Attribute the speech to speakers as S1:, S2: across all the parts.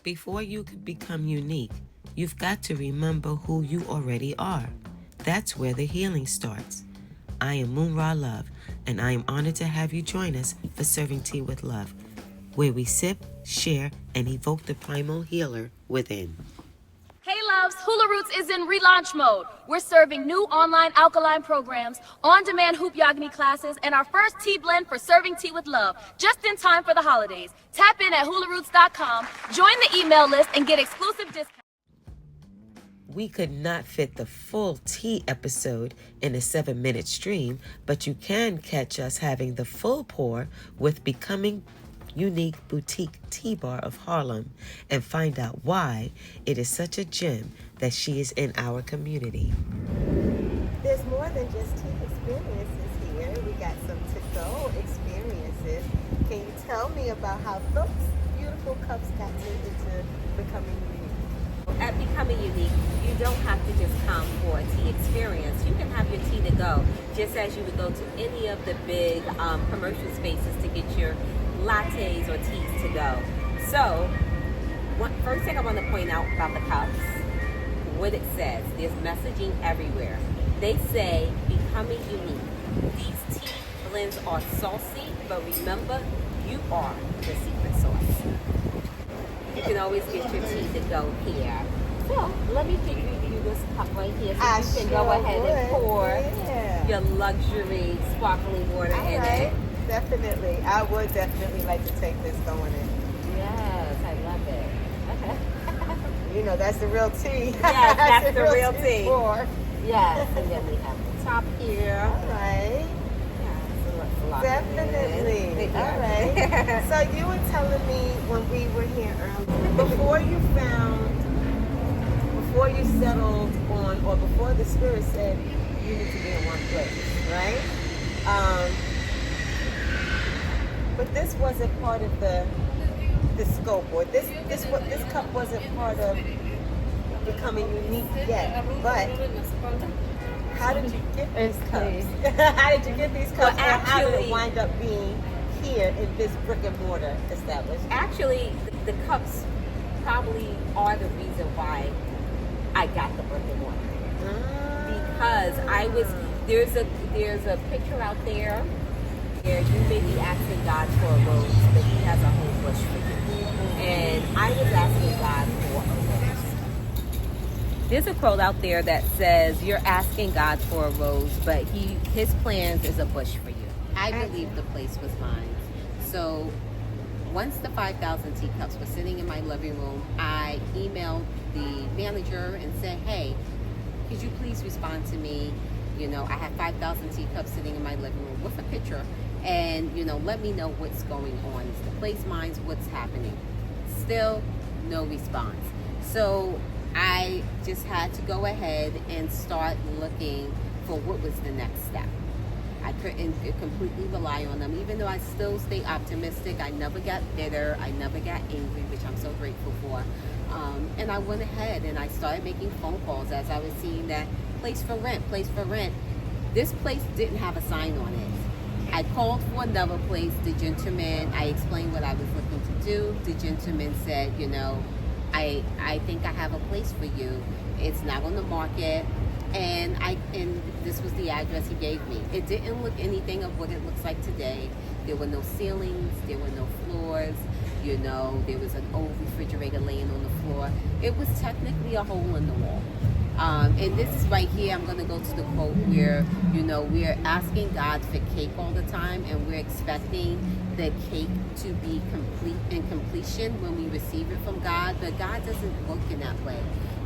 S1: Before you could become unique, you've got to remember who you already are. That's where the healing starts. I am Moon Ra Love, and I am honored to have you join us for Serving Tea with Love, where we sip, share, and evoke the primal healer within.
S2: Hey loves, Hula Roots is in relaunch mode. We're serving new online alkaline programs, on-demand HoopYogini classes, and our first tea blend for serving tea with love, just in time for the holidays. Tap in at hularoots.com, join the email list, and get exclusive discounts.
S1: We could not fit the full tea episode in a 7-minute stream, but you can catch us having the full pour with Becoming Unique Boutique Tea Bar of Harlem and find out why it is such a gem that she is in our community.
S3: There's more than just tea experiences here. We got some to-go experiences. Can you tell me about how those beautiful cups got into Becoming Unique?
S4: At Becoming Unique, you don't have to just come for a tea experience. You can have your tea to go, just as you would go to any of the big commercial spaces to get your lattes or teas to go. So, first thing I want to point out about the cups, what it says. There's messaging everywhere. They say, Becoming Unique. These tea blends are saucy, but remember, you are the secret sauce. You can always get your tea to go here. So, let me give you this cup right here so you can go ahead and pour your luxury sparkling water in it.
S3: Definitely. I would definitely like to take this going in.
S4: Yes, I love it.
S3: You know, that's the real tea.
S4: Yes, that's the real tea.
S3: Pour.
S4: Yes, and then we have the top here.
S3: All right.
S4: Yeah, so let's lock
S3: Definitely.
S4: it in.
S3: All right. So you were telling me when we were here earlier, before you settled on, or before the spirit said you need to be in one place, right? But this wasn't part of the scope, or this cup wasn't part of Becoming Unique yet. But how did you get these cups? How did you get these cups?
S4: Well,
S3: how did it wind up being here in this brick and mortar establishment?
S4: Actually, the cups probably are the reason why I got the brick and mortar. Because there's a picture out there. You may be asking God for a rose, but He has a whole bush for you. And I was asking God for a rose. There's a quote out there that says, you're asking God for a rose, but His plans is a bush for you. I believe the place was mine. So once the 5,000 teacups were sitting in my living room, I emailed the manager and said, hey, could you please respond to me? You know, I have 5,000 teacups sitting in my living room with a picture. And, you know, let me know what's going on. Is the place mine? What's happening? Still, no response. So I just had to go ahead and start looking for what was the next step. I couldn't completely rely on them, even though I still stay optimistic. I never got bitter. I never got angry, which I'm so grateful for. And I went ahead and I started making phone calls as I was seeing that place for rent. This place didn't have a sign on it. I called for another place. The gentleman, I explained what I was looking to do. The gentleman said, you know, I think I have a place for you. It's not on the market. And this was the address he gave me. It didn't look anything of what it looks like today. There were no ceilings, there were no floors, you know, there was an old refrigerator laying on the floor. It was technically a hole in the wall. And this is right here, I'm going to go to the quote where, you know, we're asking God for cake all the time, and we're expecting the cake to be complete in completion when we receive it from God, but God doesn't work in that way.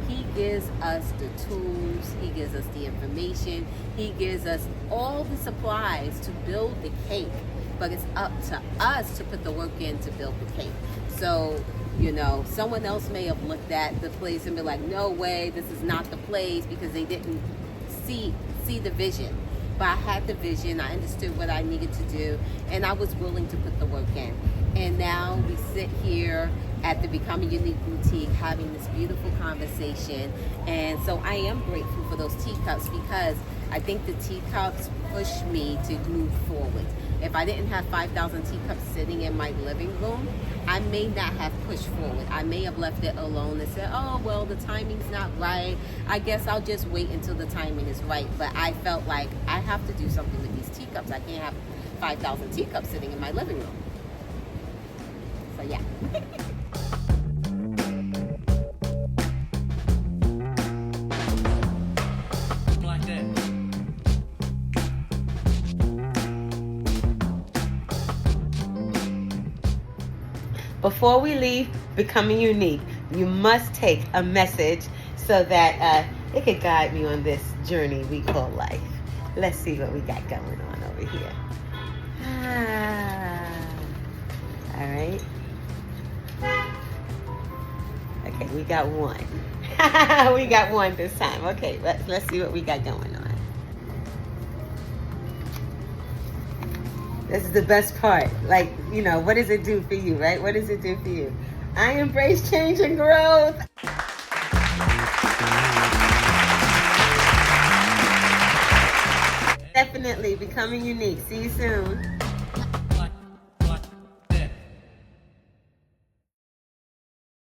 S4: He gives us the tools, He gives us the information, He gives us all the supplies to build the cake, but it's up to us to put the work in to build the cake. So, you know, someone else may have looked at the place and be like, no way, this is not the place, because they didn't see the vision. But I had the vision, I understood what I needed to do, and I was willing to put the work in. And now we sit here at the Becoming Unique Boutique having this beautiful conversation. And so I am grateful for those teacups, because I think the teacups push me to move forward. If I didn't have 5,000 teacups sitting in my living room, I may not have pushed forward. I may have left it alone and said, oh, well, the timing's not right. I guess I'll just wait until the timing is right. But I felt like I have to do something with these teacups. I can't have 5,000 teacups sitting in my living room. So yeah.
S5: Like that.
S3: Before we leave Becoming Unique, you must take a message so that it could guide me on this journey we call life. Let's see what we got going on over here. All right. Okay, we got one. We got one this time. Okay, let's see what we got going on. This is the best part. Like, you know, what does it do for you, right? What does it do for you? I embrace change and growth. Definitely Becoming Unique. See you soon.